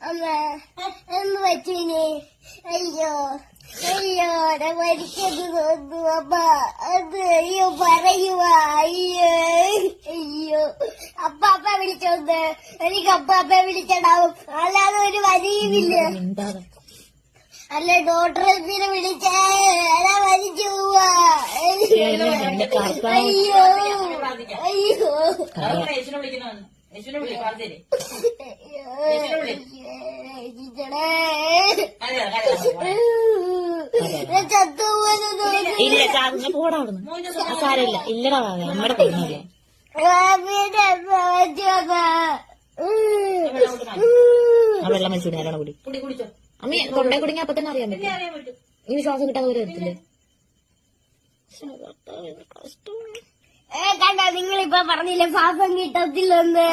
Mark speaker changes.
Speaker 1: അമ്മ എന്ന് പറ്റീന്. അയ്യോ അയ്യോ മരിക്കത് തോന്നു അമ്മ. അത് അയ്യോ പറയുവാ. അയ്യോ അയ്യോ അപ്പാപ്പ വിളിച്ചോന്ന്. എനിക്ക് അപ്പാപ്പ വിളിച്ചടാവും, അല്ലാതെ ഒരു വരിയുമില്ല. അല്ല ഡോക്ടറെ എന്തിനെ വിളിച്ചേ? അതാ മരിച്ചു പോവാ. അയ്യോ അയ്യോ
Speaker 2: ഇല്ല പോടാവുന്നു സാരമില്ല. ഇല്ലടാ നമ്മുടെ പെണ്ണല്ലേ. ആ വെള്ളം വെച്ചിട്ട് നല്ലോണം കുടി. അമ്മ തൊണ്ടേ കുടുങ്ങി അപ്പൊ തന്നെ അറിയാൻ പറ്റും. ഇനി ശ്വാസം കിട്ടാതെ ഒരു തരത്തില്ലേ?
Speaker 1: കണ്ട നിങ്ങളിപ്പൊ പറഞ്ഞില്ലേ ശ്വാസം കിട്ടത്തില്ലെന്ന്.